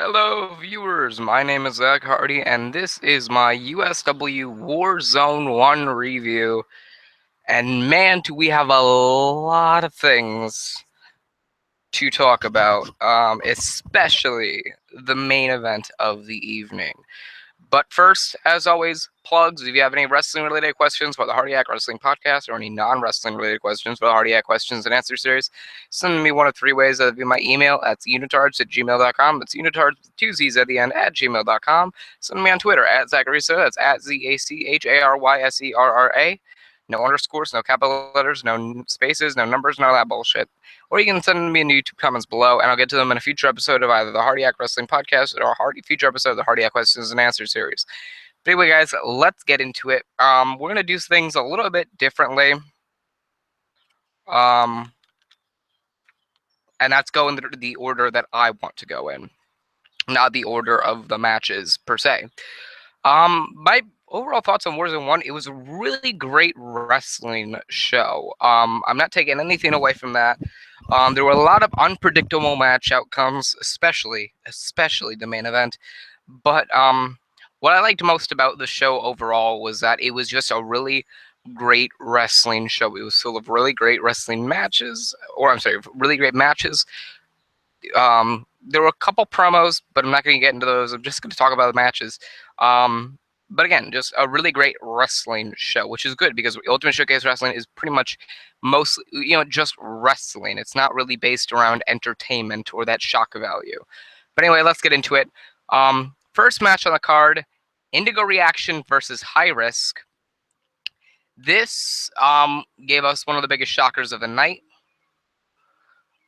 Hello, viewers. My name is Zach Hardy, and this is my USW Warzone 1 review. And man, do we have a lot of things to talk about, especially the main event of the evening. But first, as always, plugs. If you have any wrestling-related questions for the Hardiac Wrestling Podcast or any non-wrestling-related questions for the Hardiac Questions and Answer Series, send me one of three ways. That'd be my email at unitards@gmail.com. That's unitards with two Z's at the end at gmail.com. Send me on Twitter at Zacharysera. That's at ZACHARYSERRA. No underscores, no capital letters, no spaces, no numbers, none of that bullshit. Or you can send me in the YouTube comments below, and I'll get to them in a future episode of either the Hardiac Wrestling Podcast or a future episode of the Hardiac Questions and Answers series. But anyway, guys, let's get into it. We're going to do things a little bit differently. And that's go in the order that I want to go in, not the order of the matches per se. My overall thoughts on Warzone 1, it was a really great wrestling show. I'm not taking anything away from that. There were a lot of unpredictable match outcomes, especially the main event. But what I liked most about the show overall was that it was just a really great wrestling show. It was full of really great wrestling matches, really great matches. There were a couple promos, but I'm not going to get into those. I'm just going to talk about the matches. But again, just a really great wrestling show, which is good because Ultimate Showcase Wrestling is pretty much mostly, just wrestling. It's not really based around entertainment or that shock value. But anyway, let's get into it. First match on the card, Indigo Reaction versus High Risk. This gave us one of the biggest shockers of the night.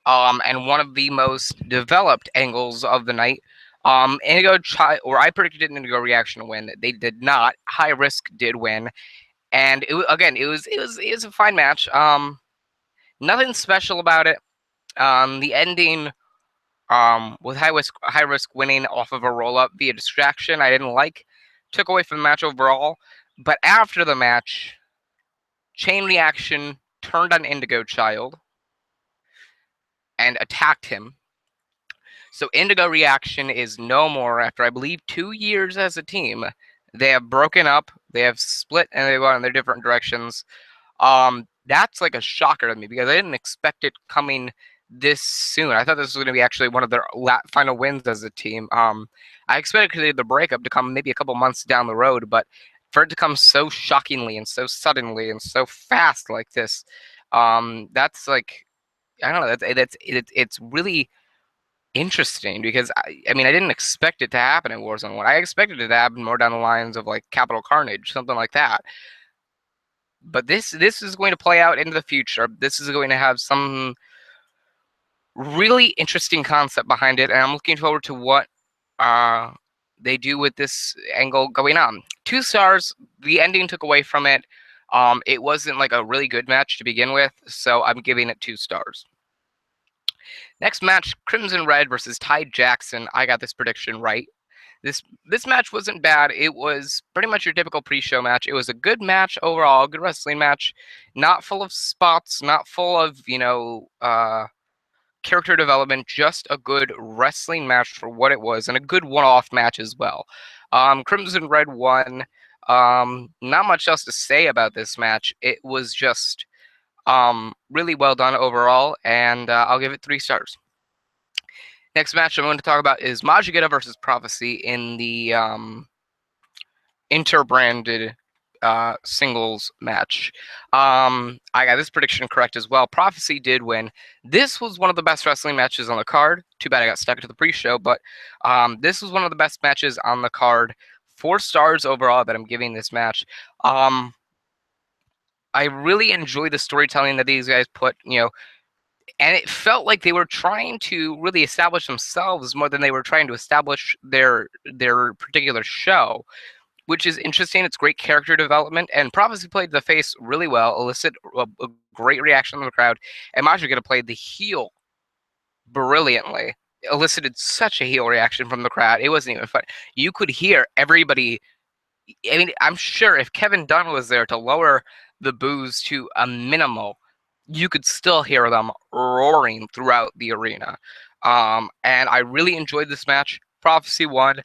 And one of the most developed angles of the night. I predicted Indigo Reaction to win. They did not. High Risk did win, and it was a fine match. Nothing special about it. The ending, with High Risk winning off of a roll up via distraction, I didn't like. Took away from the match overall. But after the match, Chain Reaction turned on Indigo Child and attacked him. So Indigo Reaction is no more after, I believe, 2 years as a team. They have broken up, they have split, and they've gone in their different directions. That's like a shocker to me because I didn't expect it coming this soon. I thought this was going to be actually one of their final wins as a team. I expected the breakup to come maybe a couple months down the road, but for it to come so shockingly and so suddenly and so fast like this, that's like, I don't know, it's really interesting because I mean I didn't expect it to happen in Warzone 1. I expected it to happen more down the lines of like Capital Carnage, something like that. But this is going to play out into the future. This is going to have some really interesting concept behind it, and I'm looking forward to what they do with this angle going on. 2 stars. The ending took away from it. It wasn't like a really good match to begin with, so I'm giving it 2 stars. Next match, Crimson Red versus Ty Jackson. I got this prediction right. This match wasn't bad. It was pretty much your typical pre-show match. It was a good match overall, good wrestling match. Not full of spots, not full of, character development, just a good wrestling match for what it was, and a good one-off match as well. Crimson Red won. Not much else to say about this match. It was just really well done overall, and I'll give it 3 stars. Next match I'm going to talk about is Majigeta versus Prophecy in the interbranded singles match. I got this prediction correct as well. Prophecy did win. This was one of the best wrestling matches on the card. Too bad I got stuck to the pre-show, but this was one of the best matches on the card. 4 stars overall that I'm giving this match. I really enjoy the storytelling that these guys put, and it felt like they were trying to really establish themselves more than they were trying to establish their particular show, which is interesting. It's great character development, and Prophecy played the face really well, elicited a great reaction from the crowd, and Majigeta played the heel brilliantly, elicited such a heel reaction from the crowd. It wasn't even fun. You could hear everybody. I mean, I'm sure if Kevin Dunn was there to lower the boos to a minimal, you could still hear them roaring throughout the arena. And I really enjoyed this match. Prophecy won.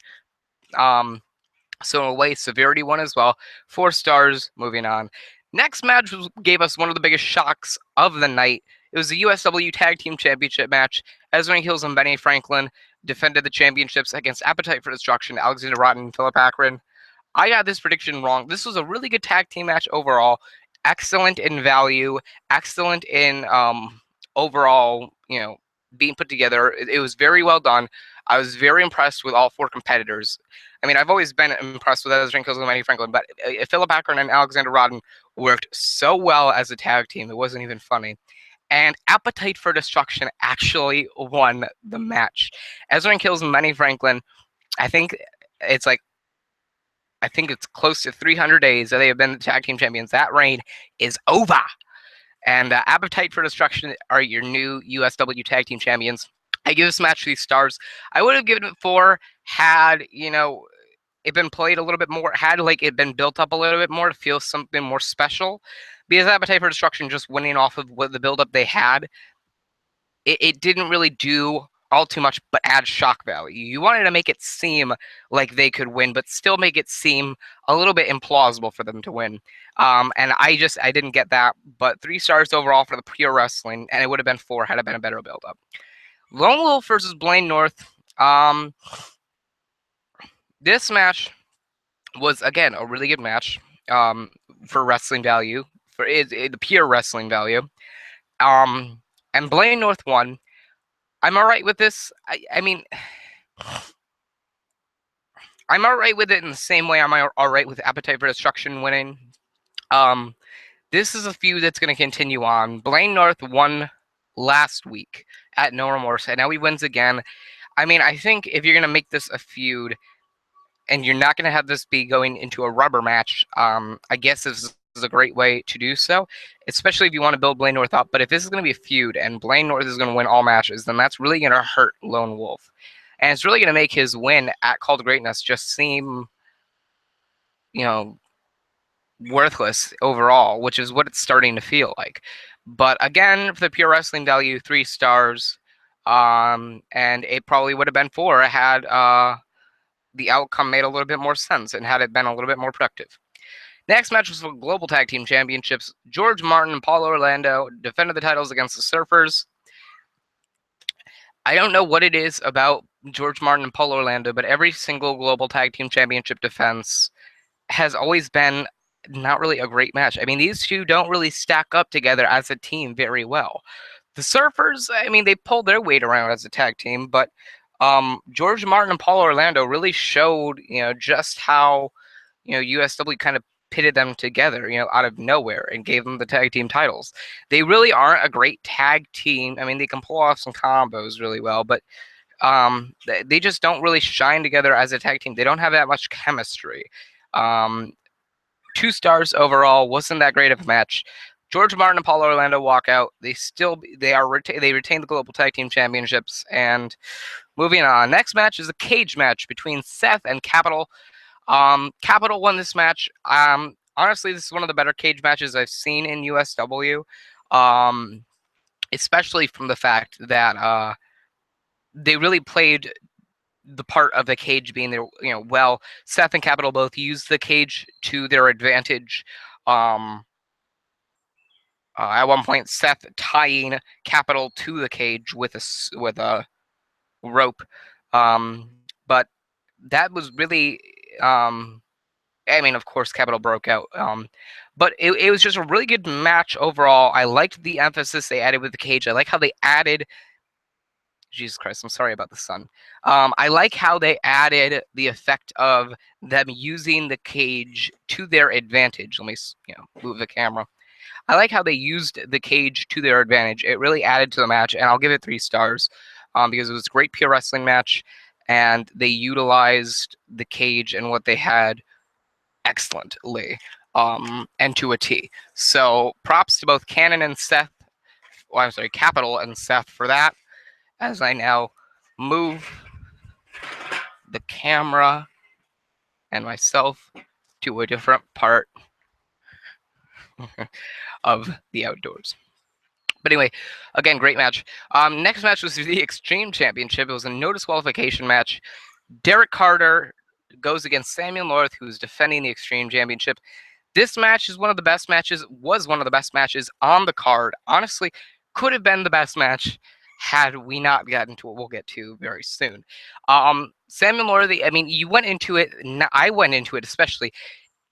So in a way, Severity won as well. 4 stars. Moving on. Next match gave us one of the biggest shocks of the night. It was the USW Tag Team Championship match. Ezra Hills and Benny Franklin defended the championships against Appetite for Destruction, Alexander Rotten, and Philip Akron. I got this prediction wrong. This was a really good tag team match overall. Excellent in value, excellent in overall, being put together. It was very well done. I was very impressed with all 4 competitors. I mean, I've always been impressed with Ezra Hills and Manny Franklin, but Philip Akron and Alexander Rodden worked so well as a tag team. It wasn't even funny. And Appetite for Destruction actually won the match. Ezra Hills and Manny Franklin, I think it's like close to 300 days that they have been the tag team champions. That reign is over. And Appetite for Destruction are your new USW tag team champions. I give this match 3 stars. I would have given it 4 had, it been played a little bit more, had it been built up a little bit more to feel something more special. Because Appetite for Destruction just winning off of what the build-up they had, it didn't really do all too much but add shock value. You wanted to make it seem like they could win, but still make it seem a little bit implausible for them to win. And I didn't get that, but 3 stars overall for the pure wrestling, and it would have been 4 had it been a better build-up. Lone Wolf versus Blaine North. This match was, again, a really good match for wrestling value, for the pure wrestling value. And Blaine North won. I'm all right with this. I mean, I'm all right with it in the same way I'm all right with Appetite for Destruction winning. This is a feud that's going to continue on. Blaine North won last week at No Remorse, and now he wins again. I mean, I think if you're going to make this a feud, and you're not going to have this be going into a rubber match, I guess this is a great way to do so, especially if you want to build Blaine North up. But if this is going to be a feud and Blaine North is going to win all matches, then that's really going to hurt Lone Wolf. And it's really going to make his win at Call to Greatness just seem, worthless overall, which is what it's starting to feel like. But again, for the pure wrestling value, 3 stars. And it probably would have been 4 had the outcome made a little bit more sense and had it been a little bit more productive. Next match was for Global Tag Team Championships. George Martin and Paul Orlando defended the titles against the Surfers. I don't know what it is about George Martin and Paul Orlando, but every single Global Tag Team Championship defense has always been not really a great match. I mean, these two don't really stack up together as a team very well. The Surfers, I mean, they pulled their weight around as a tag team, but George Martin and Paul Orlando really showed, just how, USW kind of pitted them together, out of nowhere and gave them the tag team titles. They really aren't a great tag team. I mean, they can pull off some combos really well, but they just don't really shine together as a tag team. They don't have that much chemistry. 2 stars overall. Wasn't that great of a match. George Martin and Paul Orlando walk out. They retain the Global Tag Team Championships. And moving on, next match is a cage match between Seth and Capital. Capital won this match. Honestly, this is one of the better cage matches I've seen in USW, especially from the fact that they really played the part of the cage being there. Well, Seth and Capital both used the cage to their advantage. At one point, Seth tying Capital to the cage with a rope, but that was really. I mean, of course, Capital broke out. But it was just a really good match overall. I liked the emphasis they added with the cage. I like how they added. Jesus Christ, I'm sorry about the sun. I like how they added the effect of them using the cage to their advantage. Let me, move the camera. I like how they used the cage to their advantage. It really added to the match, and I'll give it 3 stars because it was a great pure wrestling match, and they utilized the cage and what they had excellently, and to a T. So props to both Cannon and Seth. Well, I'm sorry, Capital and Seth for that. As I now move the camera and myself to a different part of the outdoors. But anyway, again, great match. Next match was the Extreme Championship. It was a no disqualification match. Derek Carter goes against Samuel North, who's defending the Extreme Championship. This match is one of the best matches, was one of the best matches on the card. Honestly, could have been the best match had we not gotten to what we'll get to very soon. Samuel North, I mean, you went into it, I went into it especially,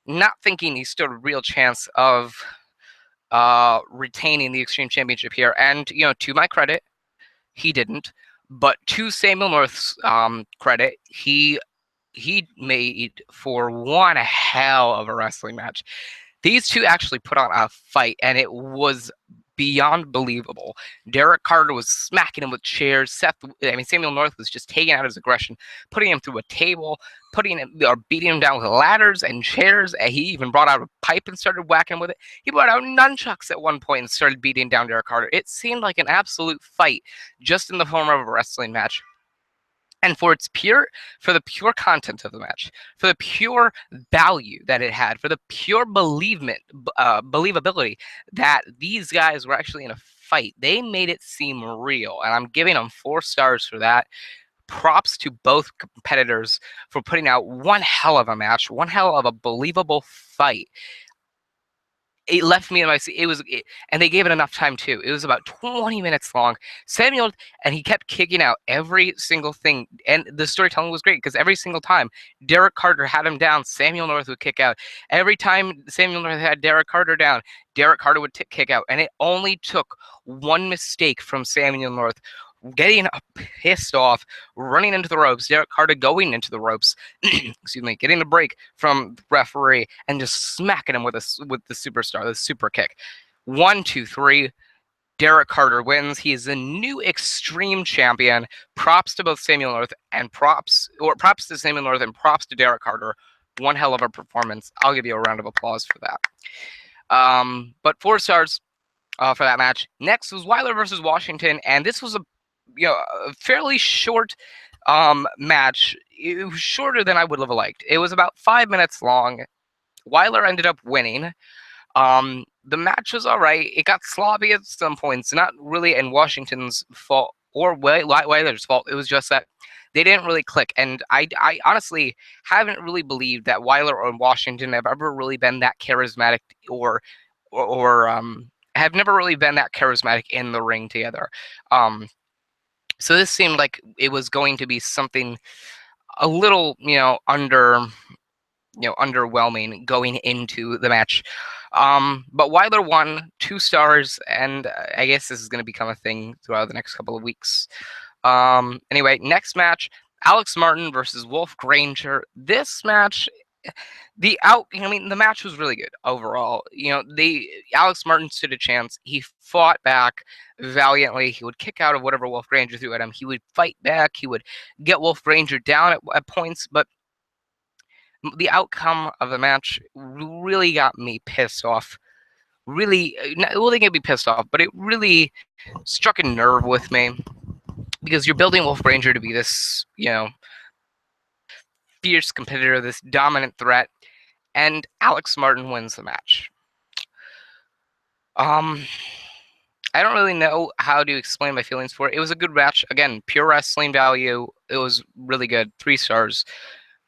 not thinking he stood a real chance of retaining the Extreme Championship here. And, you know, to my credit, he didn't. But to Samuel North's credit, he made for one hell of a wrestling match. These two actually put on a fight, and it was beyond believable. Derek Carter was smacking him with chairs. Samuel North was just taking out his aggression, putting him through a table, beating him down with ladders and chairs. And he even brought out a pipe and started whacking him with it. He brought out nunchucks at one point and started beating down Derek Carter. It seemed like an absolute fight, just in the form of a wrestling match. And for the pure content of the match, for the pure value that it had, for the pure believability that these guys were actually in a fight, they made it seem real. And I'm giving them 4 stars for that. Props to both competitors for putting out one hell of a match, one hell of a believable fight. It left me in my seat. And they gave it enough time too. It was about 20 minutes long. Samuel, and he kept kicking out every single thing. And the storytelling was great because every single time Derek Carter had him down, Samuel North would kick out. Every time Samuel North had Derek Carter down, Derek Carter would kick out. And it only took one mistake from Samuel North getting pissed off, running into the ropes, Derek Carter going into the ropes, excuse me, getting a break from the referee and just smacking him with the superstar, the super kick. 1, 2, 3. Derek Carter wins. He is the new Extreme Champion. Props to both Samuel North and props to Samuel North and props to Derek Carter. One hell of a performance. I'll give you a round of applause for that. But 4 stars for that match. Next was Weiler versus Washington, and this was a fairly short match. It was shorter than I would have liked. It was about 5 minutes long. Weiler ended up winning. The match was all right. It got sloppy at some points, not really in Washington's fault or Weiler's fault. It was just that they didn't really click. And I honestly haven't really believed that Weiler or Washington have ever really been that charismatic or have never really been that charismatic in the ring together. So this seemed like it was going to be something a little, underwhelming going into the match. But Weiler won 2 stars, and I guess this is going to become a thing throughout the next couple of weeks. Anyway, next match, Alex Martin versus Wolf Granger. This match, the match was really good overall. Alex Martin stood a chance. He fought back valiantly. He would kick out of whatever Wolf Granger threw at him. He would fight back. He would get Wolf Granger down at points, but the outcome of the match really got me pissed off. Really, well, they get me pissed off, but it really struck a nerve with me because you're building Wolf Granger to be this, fierce competitor, this dominant threat, and Alex Martin wins the match. I don't really know how to explain my feelings for it. It was a good match. Again, pure wrestling value. It was really good. 3 stars.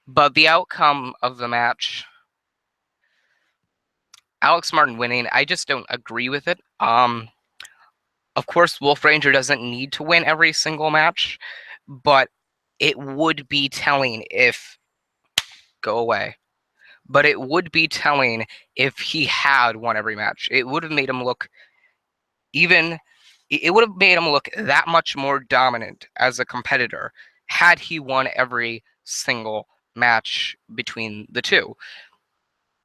But the outcome of the match, Alex Martin winning, I just don't agree with it. Of course, Wolf Ranger doesn't need to win every single match, but it would be telling if... Go away. But it would be telling if he had won every match. It would have made him look that much more dominant as a competitor had he won every single match between the two.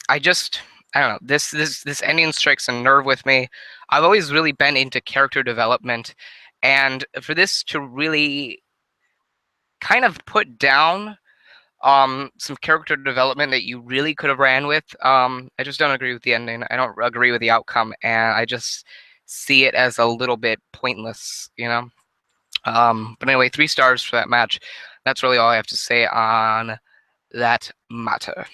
I don't know. This ending strikes a nerve with me. I've always really been into character development, and for this to really kind of put down some character development that you really could have ran with, I just don't agree with the ending. I don't agree with the outcome, and I just see it as a little bit pointless, But anyway, 3 stars for that match. That's really all I have to say on that matter.